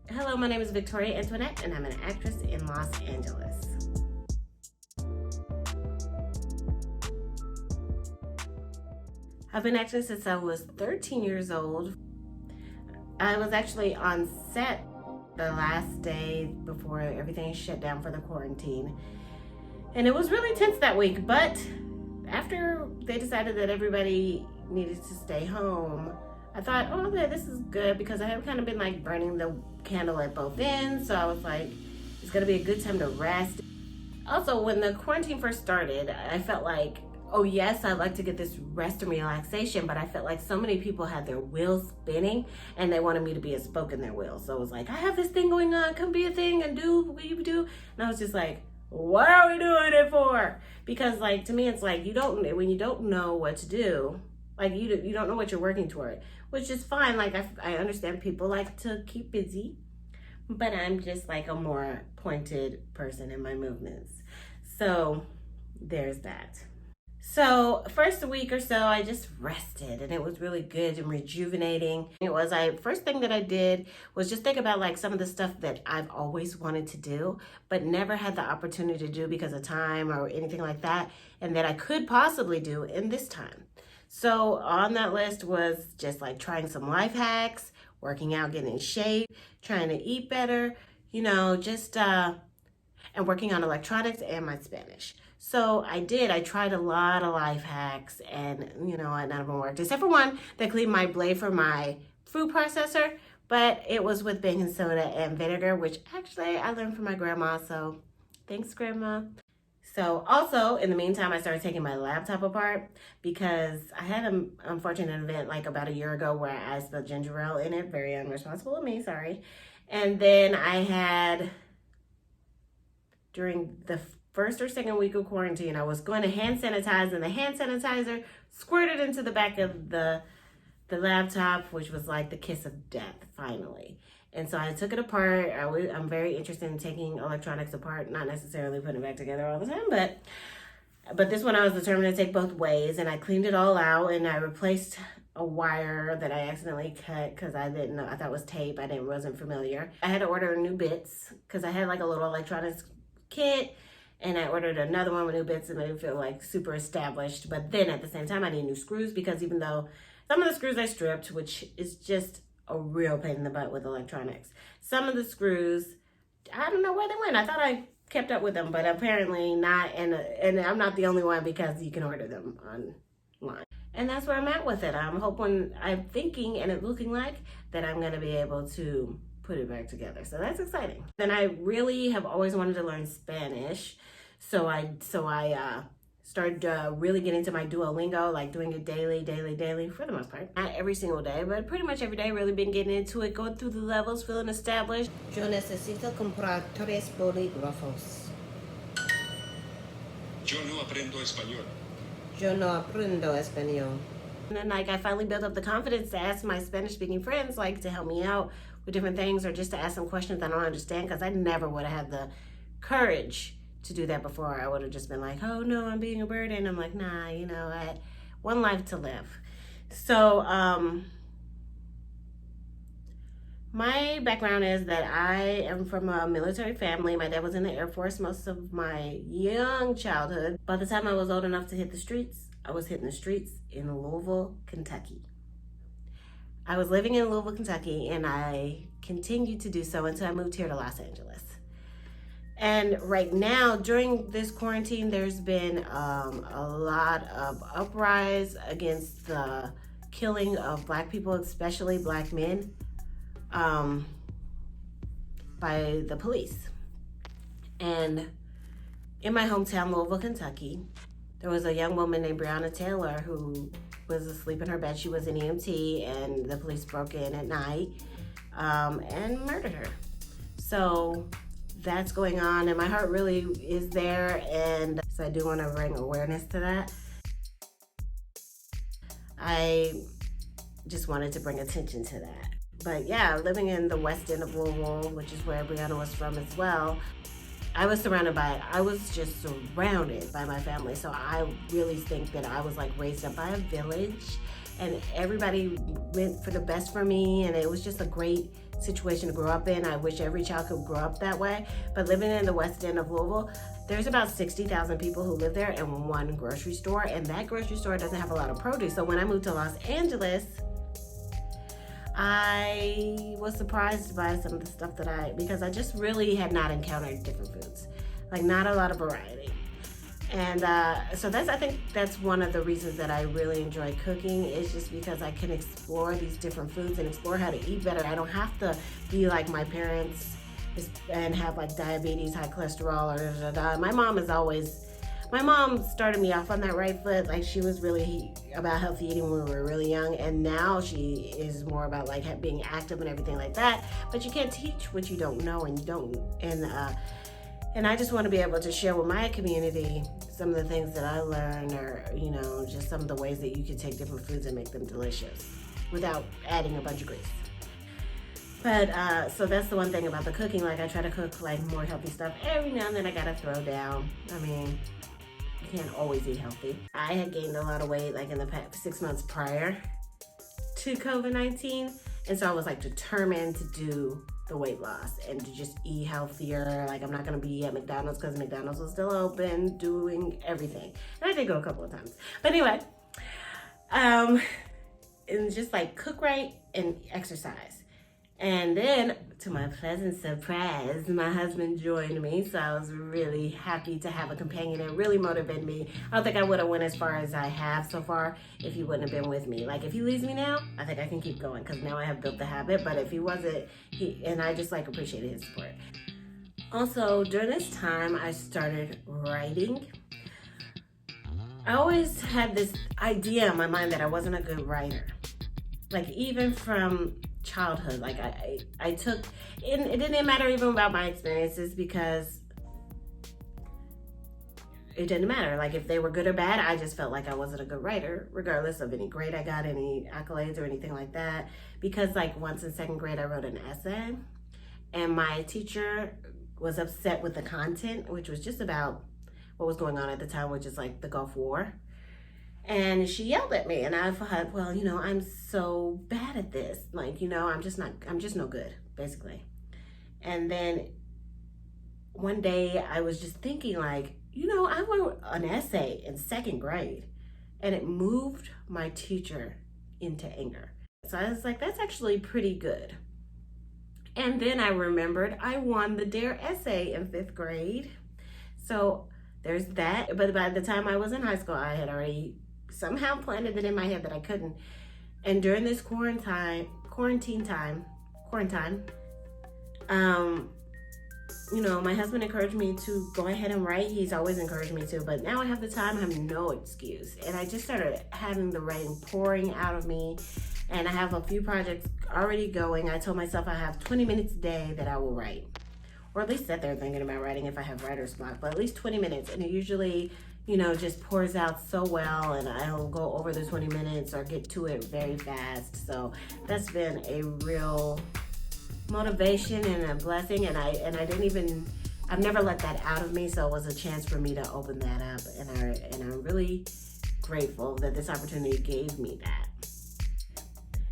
Hello, my name is Victoria Antionette, and I'm an actress in Los Angeles. I've been acting since I was 13 years old. I was actually on set the last day before everything shut down for the quarantine. And it was really tense that week, but after they decided that everybody needed to stay home, I thought, oh, okay, this is good because I have kind of been like burning the candle at both ends. So I was like, it's gonna be a good time to rest. Also, when the quarantine first started, I felt like, oh yes, I'd like to get this rest and relaxation, but I felt like so many people had their wheels spinning and they wanted me to be a spoke in their wheels. So it was like, I have this thing going on, come be a thing and do what you do. And I was just like, what are we doing it for? Because like, to me, it's like, when you don't know what to do, like you don't know what you're working toward, which is fine. Like I understand people like to keep busy, but I'm just like a more pointed person in my movements. So there's that. So first week or so, I just rested and it was really good and rejuvenating. First thing that I did was just think about like some of the stuff that I've always wanted to do, but never had the opportunity to do because of time or anything like that, and that I could possibly do in this time. So on that list was just like trying some life hacks, working out, getting in shape, trying to eat better, and working on electronics and my Spanish. So I tried a lot of life hacks and none of them worked except for one that cleaned my blade for my food processor, but it was with baking soda and vinegar, which actually I learned from my grandma, so thanks grandma. So also in the meantime, I started taking my laptop apart because I had an unfortunate event like about a year ago where I spilled ginger ale in it. Very unresponsible of me, sorry. And then I had, during the first or second week of quarantine, I was going to hand sanitize, and the hand sanitizer squirted into the back of the laptop, which was like the kiss of death, finally. And so I took it apart. I'm very interested in taking electronics apart, not necessarily putting it back together all the time, but this one I was determined to take both ways, and I cleaned it all out, and I replaced a wire that I accidentally cut because I didn't know, I thought it was tape. Wasn't familiar. I had to order new bits because I had like a little electronics kit, and I ordered another one with new bits and made it feel like super established. But then at the same time, I need new screws because even though some of the screws I stripped, which is just a real pain in the butt with electronics, some of the screws, I don't know where they went. I thought I kept up with them, but apparently not. And I'm not the only one because you can order them online. And that's where I'm at with it. I'm thinking and it looking like that I'm going to be able to put it back together. So that's exciting. Then I really have always wanted to learn Spanish. So I started really getting to my Duolingo, like doing it daily for the most part. Not every single day, but pretty much every day. Really been getting into it, going through the levels, feeling established. Yo necesito comprar 3 bolígrafos. Yo no aprendo español. Yo no aprendo español. And then like I finally built up the confidence to ask my Spanish speaking friends like to help me out with different things, or just to ask some questions I don't understand, because I never would have had the courage to do that before. I would have just been like, oh no, I'm being a burden. I'm like, nah, I had one life to live. So my background is that I am from a military family. My dad was in the Air Force most of my young childhood. By the time I was old enough to hit the streets, I was hitting the streets in Louisville, Kentucky. I was living in Louisville, Kentucky, and I continued to do so until I moved here to Los Angeles. And right now, during this quarantine, there's been a lot of uprise against the killing of Black people, especially Black men, by the police. And in my hometown, Louisville, Kentucky, there was a young woman named Breonna Taylor who was asleep in her bed. She was an EMT, and the police broke in at night and murdered her. So that's going on, and my heart really is there, and so I do want to bring awareness to that. I just wanted to bring attention to that. But yeah, living in the west end of Louisville, which is where Breonna was from as well, I was just surrounded by my family. So I really think that I was like raised up by a village, and everybody went for the best for me, and it was just a great situation to grow up in. I wish every child could grow up that way. But living in the west end of Louisville, there's about 60,000 people who live there and one grocery store, and that grocery store doesn't have a lot of produce. So when I moved to Los Angeles, I was surprised by some of the stuff because I just really had not encountered different foods, like not a lot of variety. And so I think that's one of the reasons that I really enjoy cooking, is just because I can explore these different foods and explore how to eat better. I don't have to be like my parents and have like diabetes, high cholesterol, or my mom started me off on that right foot. Like, she was really about healthy eating when we were really young, and now she is more about like being active and everything like that. But you can't teach what you don't know, and I just want to be able to share with my community some of the things that I learned, or, just some of the ways that you can take different foods and make them delicious without adding a bunch of grease. But, so that's the one thing about the cooking. Like, I try to cook like more healthy stuff. Every now and then I gotta throw down. I mean, you can't always eat healthy. I had gained a lot of weight like in the past 6 months prior to COVID-19. And so I was like determined to do the weight loss and to just eat healthier. Like, I'm not gonna be at McDonald's because McDonald's was still open, doing everything. And I did go a couple of times. But anyway, and just like cook right and exercise. And then, to my pleasant surprise, my husband joined me, so I was really happy to have a companion. It really motivated me. I don't think I would have went as far as I have so far if he wouldn't have been with me. Like, if he leaves me now, I think I can keep going, because now I have built the habit. But if he wasn't, and I just like appreciated his support. Also, during this time, I started writing. I always had this idea in my mind that I wasn't a good writer. Like, even from childhood, like I took, and it didn't matter even about my experiences, because it didn't matter. Like, if they were good or bad, I just felt like I wasn't a good writer, regardless of any grade I got, any accolades or anything like that. Because like once in second grade, I wrote an essay, and my teacher was upset with the content, which was just about what was going on at the time, which is like the Gulf War. And she yelled at me, and I thought, well, I'm so bad at this. Like, I'm just no good, basically. And then one day I was just thinking like, I wrote an essay in second grade, and it moved my teacher into anger. So I was like, that's actually pretty good. And then I remembered I won the DARE essay in 5th grade. So there's that. But by the time I was in high school, I had already somehow planted it in my head that I couldn't. And during this quarantine time, my husband encouraged me to go ahead and write. He's always encouraged me to, but now I have the time, I have no excuse. And I just started having the writing pouring out of me, and I have a few projects already going. I told myself I have 20 minutes a day that I will write, or at least sit there thinking about writing if I have writer's block, but at least 20 minutes. And it usually just pours out so well, and I'll go over the 20 minutes or get to it very fast. So that's been a real motivation and a blessing, and I've never let that out of me, so it was a chance for me to open that up, and I'm really grateful that this opportunity gave me that.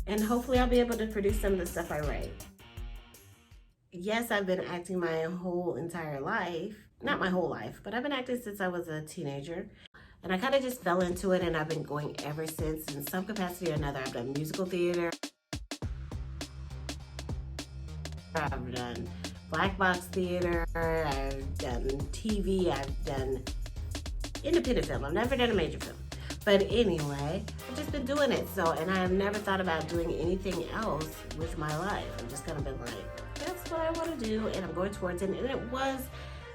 And hopefully I'll be able to produce some of the stuff I write. Yes, I've been acting my whole entire life. Not my whole life, but I've been acting since I was a teenager. And I kind of just fell into it, and I've been going ever since in some capacity or another. I've done musical theater. I've done black box theater. I've done TV. I've done independent film. I've never done a major film. But anyway, I've just been doing it. And I have never thought about doing anything else with my life. I've just kind of been like, that's what I want to do, and I'm going towards it. And it was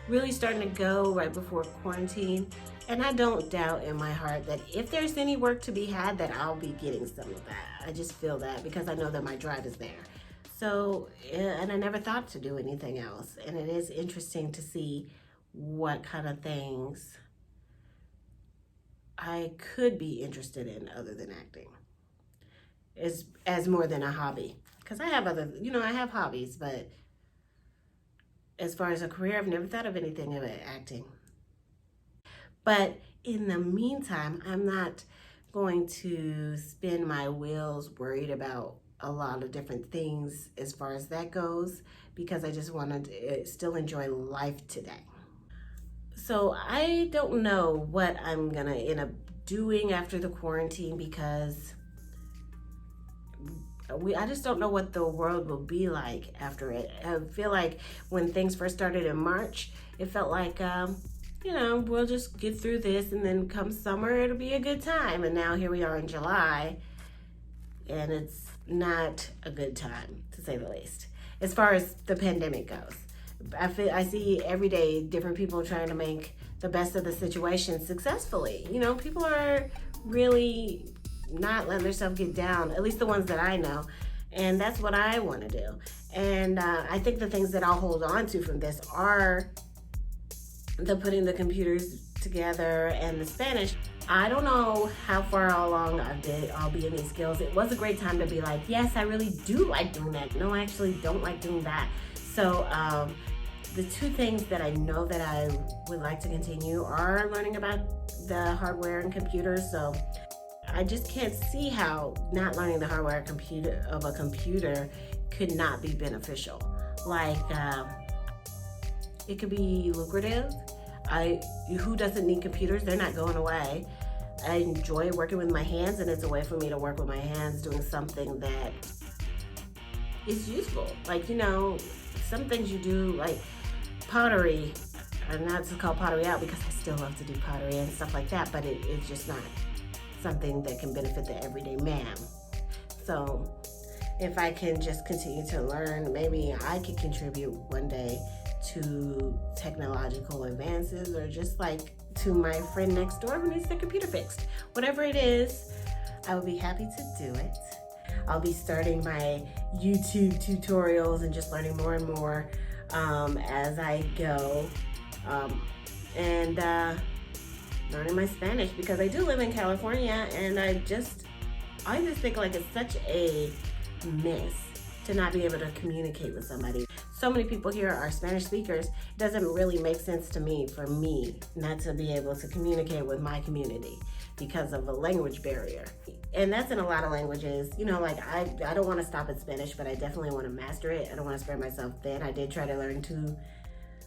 really starting to go right before quarantine. And I don't doubt in my heart that if there's any work to be had, that I'll be getting some of that. I just feel that, because I know that my drive is there. So, and I never thought to do anything else. And it is interesting to see what kind of things I could be interested in other than acting, as more than a hobby. Because I have I have hobbies, but as far as a career, I've never thought of anything about acting. But in the meantime, I'm not going to spin my wheels worried about a lot of different things as far as that goes, because I just want to still enjoy life today. So I don't know what I'm gonna end up doing after the quarantine, because I just don't know what the world will be like after it. I feel like when things first started in March, it felt like, we'll just get through this, and then come summer, it'll be a good time. And now here we are in July, and it's not a good time, to say the least, as far as the pandemic goes. I see every day different people trying to make the best of the situation successfully. People are really not letting themselves get down, at least the ones that I know. And that's what I want to do. And I think the things that I'll hold on to from this are the putting the computers together and the Spanish. I don't know how far along I'll be in these skills. It was a great time to be like, yes, I really do like doing that. No, I actually don't like doing that. So the two things that I know that I would like to continue are learning about the hardware and computers. So I just can't see how not learning the hardware of a computer could not be beneficial. Like, it could be lucrative. Who doesn't need computers? They're not going away. I enjoy working with my hands, and it's a way for me to work with my hands doing something that is useful. Like, some things you do, like pottery, and not to call pottery out because I still love to do pottery and stuff like that, but it's just not something that can benefit the everyday man. So if I can just continue to learn, maybe I could contribute one day to technological advances, or just like to my friend next door who needs their computer fixed. Whatever it is, I will be happy to do it. I'll be starting my YouTube tutorials and just learning more and more as I go. And learning my Spanish, because I do live in California, and I just think like it's such a miss to not be able to communicate with somebody. So many people here are Spanish speakers. It doesn't really make sense to me, for me, not to be able to communicate with my community because of a language barrier. And that's in a lot of languages. Like I don't want to stop at Spanish, but I definitely want to master it. I don't want to spread myself thin. I did try to learn 2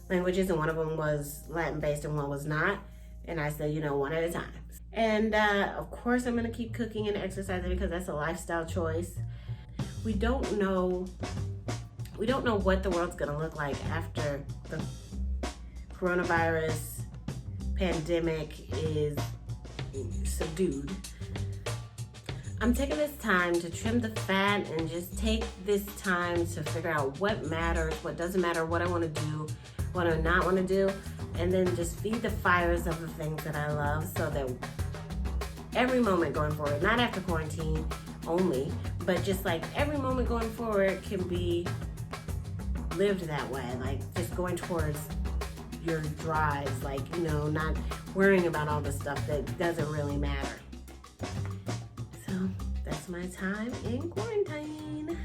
languages, and one of them was Latin based and one was not. And I said, one at a time. And of course, I'm going to keep cooking and exercising, because that's a lifestyle choice. We don't know what the world's going to look like after the coronavirus pandemic is subdued. I'm taking this time to trim the fat and just take this time to figure out what matters, what doesn't matter, what I want to do, what I not want to do, and then just feed the fires of the things that I love, so that every moment going forward, not after quarantine only, but just like every moment going forward can be lived that way, like just going towards your drives, like, not worrying about all the stuff that doesn't really matter. So that's my time in quarantine.